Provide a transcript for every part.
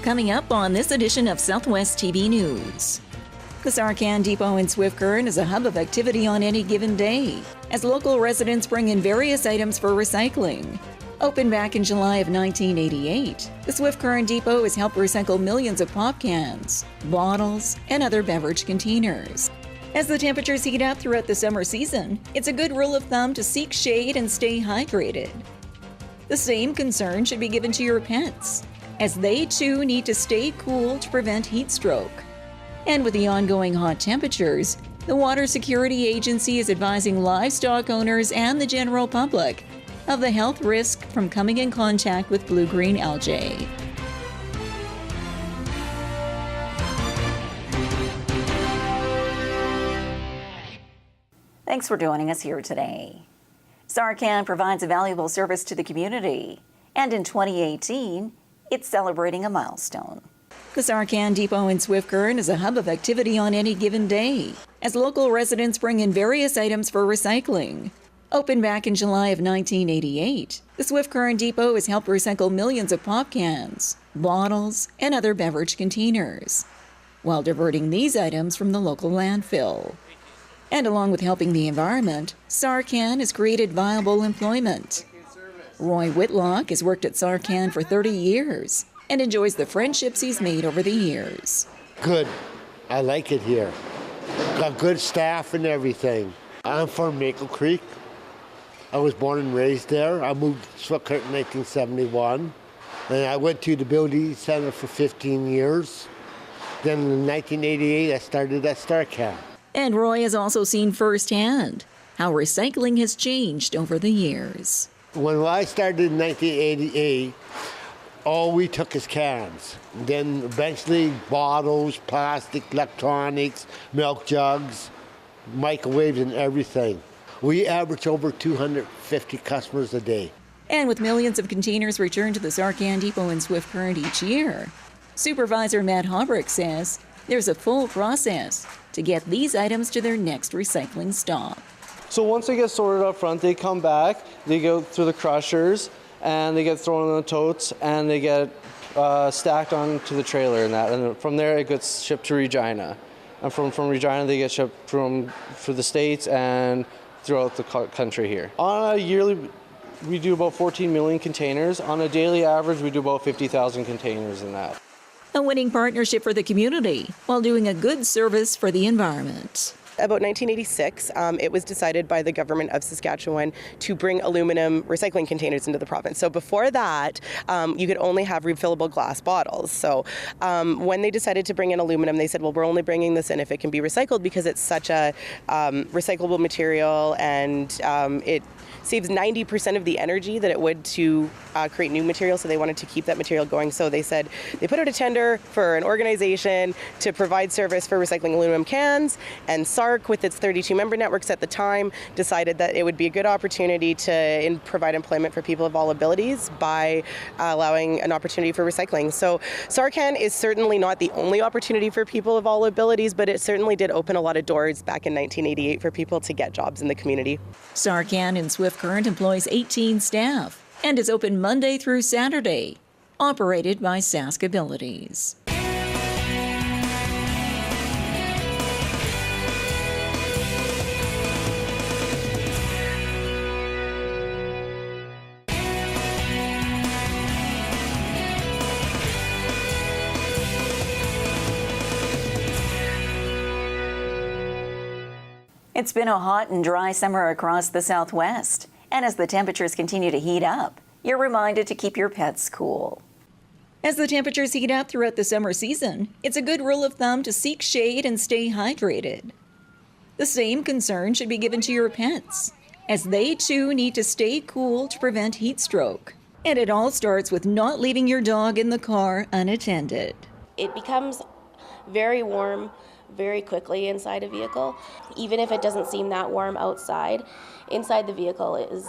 coming up on this edition of Southwest TV News. The SARCAN depot in Swift Current is a hub of activity on any given day, as local residents bring in various items for recycling. Opened back in July of 1988, the Swift Current depot has helped recycle millions of pop cans, bottles, and other beverage containers. As the temperatures heat up throughout the summer season, it's a good rule of thumb to seek shade and stay hydrated. The same concern should be given to your pets, as they too need to stay cool to prevent heat stroke. And with the ongoing hot temperatures, the Water Security Agency is advising livestock owners and the general public of the health risk from coming in contact with blue-green algae. Thanks for joining us here today. SARCAN provides a valuable service to the community, and in 2018, it's celebrating a milestone. The SARCAN depot in Swift Current is a hub of activity on any given day, as local residents bring in various items for recycling. Opened back in July of 1988, the Swift Current depot has helped recycle millions of pop cans, bottles, and other beverage containers, while diverting these items from the local landfill. And along with helping the environment, SARCAN has created viable employment. Roy Whitlock has worked at SARCAN for 30 years and enjoys the friendships he's made over the years. Good. I like it here. Got good staff and everything. I'm from Maple Creek. I was born and raised there. I moved to Swift Current in 1971. And I went to the Building Center for 15 years. Then in 1988, I started at SARCAN. And Roy has also seen firsthand how recycling has changed over the years. When I started in 1988, all we took is cans. Then eventually bottles, plastic, electronics, milk jugs, microwaves, and everything. We average over 250 customers a day. And with millions of containers returned to the SARCAN depot in Swift Current each year, Supervisor Matt Hobrick says there's a full process to get these items to their next recycling stop. So once they get sorted up front, they come back, they go through the crushers, and they get thrown in the totes, and they get stacked onto the trailer and that. And from there, it gets shipped to Regina. And from Regina, they get shipped for the States and throughout the country here. On a yearly, we do about 14 million containers. On a daily average, we do about 50,000 containers in that. A winning partnership for the community while doing a good service for the environment. About 1986, it was decided by the government of Saskatchewan to bring aluminum recycling containers into the province. So before that, you could only have refillable glass bottles. So when they decided to bring in aluminum, they said, well, we're only bringing this in if it can be recycled because it's such a recyclable material, and it saves 90% of the energy that it would to create new material, so they wanted to keep that material going. So they said they put out a tender for an organization to provide service for recycling aluminum cans, and SARC, with its 32 member networks at the time, decided that it would be a good opportunity to provide employment for people of all abilities by allowing an opportunity for recycling. So SARCAN is certainly not the only opportunity for people of all abilities, but it certainly did open a lot of doors back in 1988 for people to get jobs in the community. SARCAN in Swift Current employs 18 staff and is open Monday through Saturday, operated by Sask Abilities. It's been a hot and dry summer across the Southwest, and as the temperatures continue to heat up, you're reminded to keep your pets cool. As the temperatures heat up throughout the summer season, it's a good rule of thumb to seek shade and stay hydrated. The same concern should be given to your pets, as they too need to stay cool to prevent heat stroke. And it all starts with not leaving your dog in the car unattended. It becomes very warm very quickly inside a vehicle. Even if it doesn't seem that warm outside, inside the vehicle is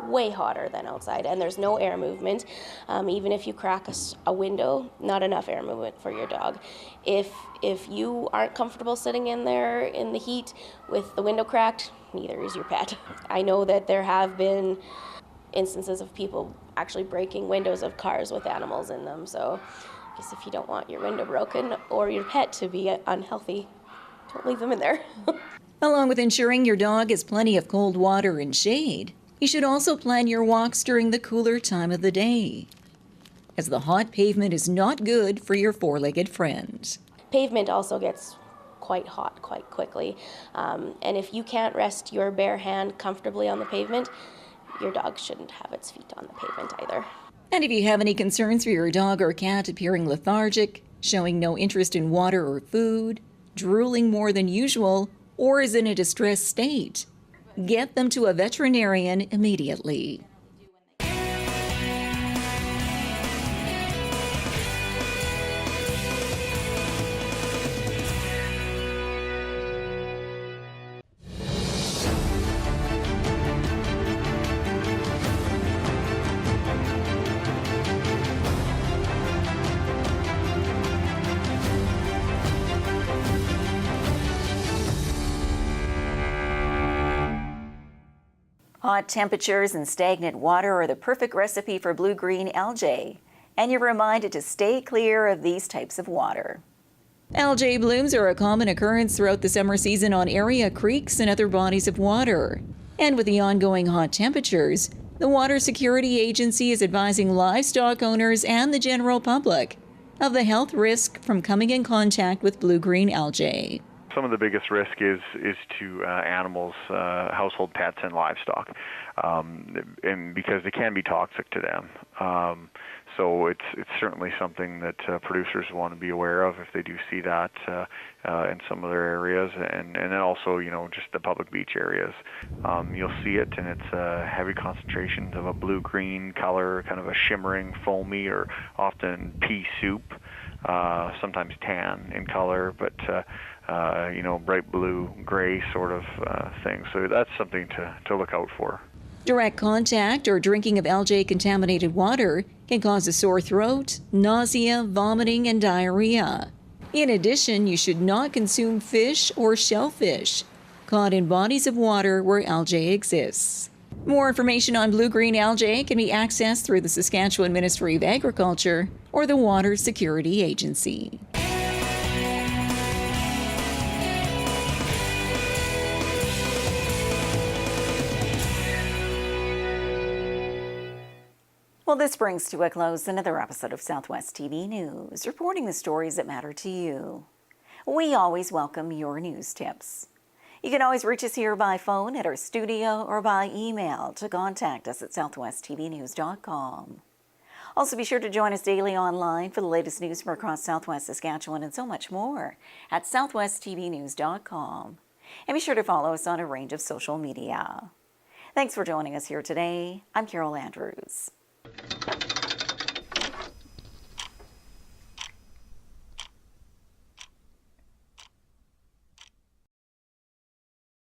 way hotter than outside, and there's no air movement. Even if you crack a window, not enough air movement for your dog. If you aren't comfortable sitting in there in the heat with the window cracked, neither is your pet. I know that there have been instances of people actually breaking windows of cars with animals in them, so Because if you don't want your window broken or your pet to be unhealthy, don't leave them in there. Along with ensuring your dog has plenty of cold water and shade, you should also plan your walks during the cooler time of the day, as the hot pavement is not good for your four-legged friend. Pavement also gets quite hot quite quickly, and if you can't rest your bare hand comfortably on the pavement, your dog shouldn't have its feet on the pavement either. And if you have any concerns for your dog or cat appearing lethargic, showing no interest in water or food, drooling more than usual, or is in a distressed state, get them to a veterinarian immediately. Hot temperatures and stagnant water are the perfect recipe for blue-green algae, and you're reminded to stay clear of these types of water. Algae blooms are a common occurrence throughout the summer season on area creeks and other bodies of water. And with the ongoing hot temperatures, the Water Security Agency is advising livestock owners and the general public of the health risk from coming in contact with blue-green algae. Some of the biggest risk is to animals, household pets, and livestock, and because they can be toxic to them. So it's certainly something that producers want to be aware of if they do see that in some of their areas, and then also just the public beach areas. You'll see it, and it's heavy concentrations of a blue-green color, kind of a shimmering, foamy, or often pea soup, sometimes tan in color, but bright blue, gray sort of thing. So that's something to look out for. Direct contact or drinking of algae-contaminated water can cause a sore throat, nausea, vomiting, and diarrhea. In addition, you should not consume fish or shellfish caught in bodies of water where algae exists. More information on blue-green algae can be accessed through the Saskatchewan Ministry of Agriculture or the Water Security Agency. Well, this brings to a close another episode of Southwest TV News, reporting the stories that matter to you. We always welcome your news tips. You can always reach us here by phone at our studio or by email to contact us at southwesttvnews.com. Also, be sure to join us daily online for the latest news from across Southwest Saskatchewan and so much more at southwesttvnews.com. And be sure to follow us on a range of social media. Thanks for joining us here today. I'm Carol Andrews.